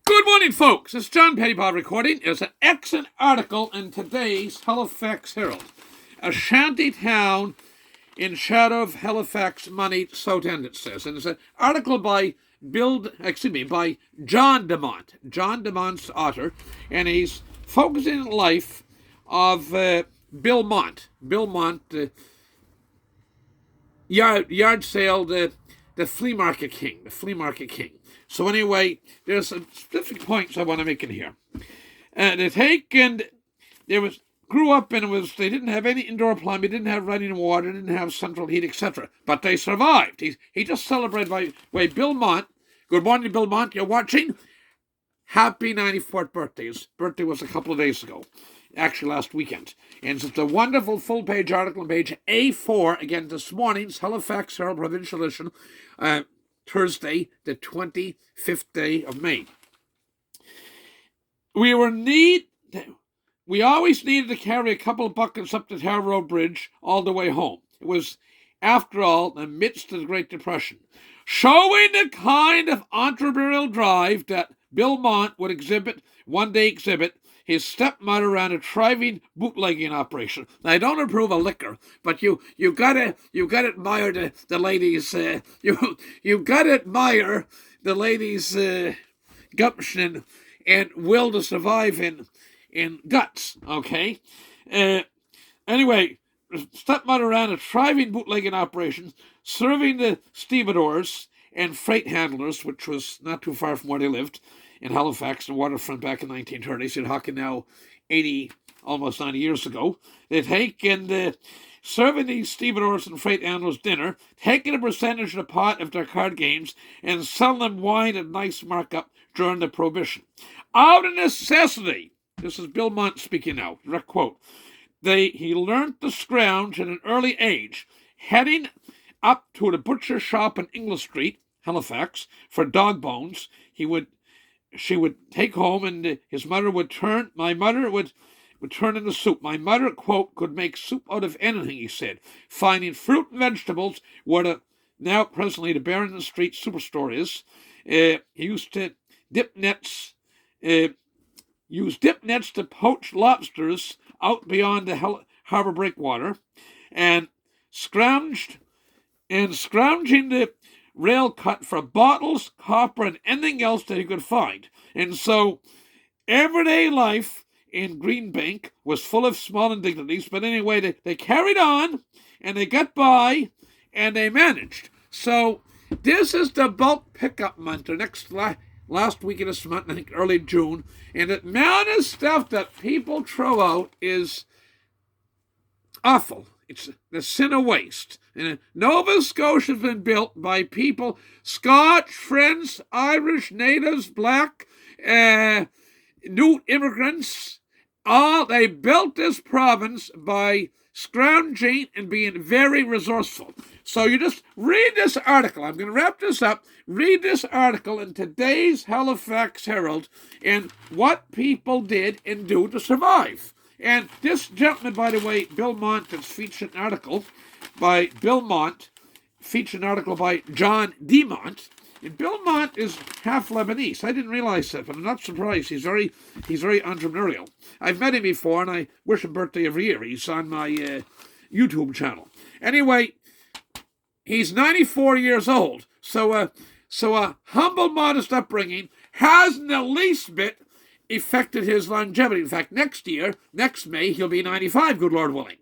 Good morning, folks. It's John Pettipas recording. There's an excellent article in today's Halifax Herald. A shanty town in shadow of Halifax money South End, it says. And it's an article by John DeMont. John DeMont's author, and he's focusing on the life of Bill Mont. Bill Mont, yard sale, the flea market king. So anyway, there's some specific points I want to make in here. Grew up and they didn't have any indoor plumbing, didn't have running water, didn't have central heat, etc. But they survived. He just celebrated by Bill Mont. Good morning, Bill Mont. You're watching. Happy 94th birthday. His birthday was a couple of days ago. Actually, last weekend. And it's a wonderful full-page article on page A4, again, this morning's Halifax Herald Provincial Edition, Thursday, the 25th day of May. We always needed to carry a couple of buckets up the Tower Road Bridge all the way home. It was, after all, in the midst of the Great Depression, showing the kind of entrepreneurial drive that Bill Mont would one day exhibit. His stepmother ran a thriving bootlegging operation. Now, I don't approve of liquor, but you gotta admire the ladies. You gotta admire the ladies' gumption and will to survive in guts. Okay. Anyway, stepmother ran a thriving bootlegging operation, serving the stevedores and freight handlers, which was not too far from where they lived, in Halifax, the waterfront back in the 1930s. You're talking now 80, almost 90 years ago. They'd take and serving these stevedores and freight handlers dinner, taking a percentage of the pot of their card games, and selling them wine at nice markup during the Prohibition. Out of necessity, this is Bill Mont speaking now, direct quote, he learnt to scrounge at an early age, heading up to the butcher shop in English Street, Halifax, for dog bones. She would take home, and my mother would turn into soup. My mother, quote, could make soup out of anything, he said. Finding fruit and vegetables where presently the Barron Street superstore is. He used to use dip nets to poach lobsters out beyond the harbour breakwater, and scrounging the rail cut for bottles, copper, and anything else that he could find. And so everyday life in Greenbank was full of small indignities, but anyway, they carried on, and they got by, and they managed. So this is the bulk pickup month, the next last week of this month, I think early June, and the amount of stuff that people throw out is awful. It's the sin of waste. And Nova Scotia has been built by people, Scotch, French, Irish, natives, black, new immigrants. They built this province by scrounging and being very resourceful. So you just read this article. I'm going to wrap this up. Read this article in today's Halifax Herald and what people did and do to survive. And this gentleman, by the way, Bill Mont, has featured an article by Bill Mont, featured an article by John DeMont. And Bill Mont is half Lebanese. I didn't realize that, but I'm not surprised. He's very entrepreneurial. I've met him before, and I wish him birthday every year. He's on my YouTube channel. Anyway, he's 94 years old. So a humble, modest upbringing hasn't the least bit affected his longevity. In fact, next May, he'll be 95, good Lord willing.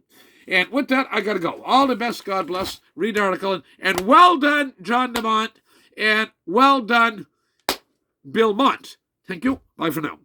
And with that, I got to go. All the best, God bless. Read the article. And well done, John DeMont. And well done, Bill Mont. Thank you. Bye for now.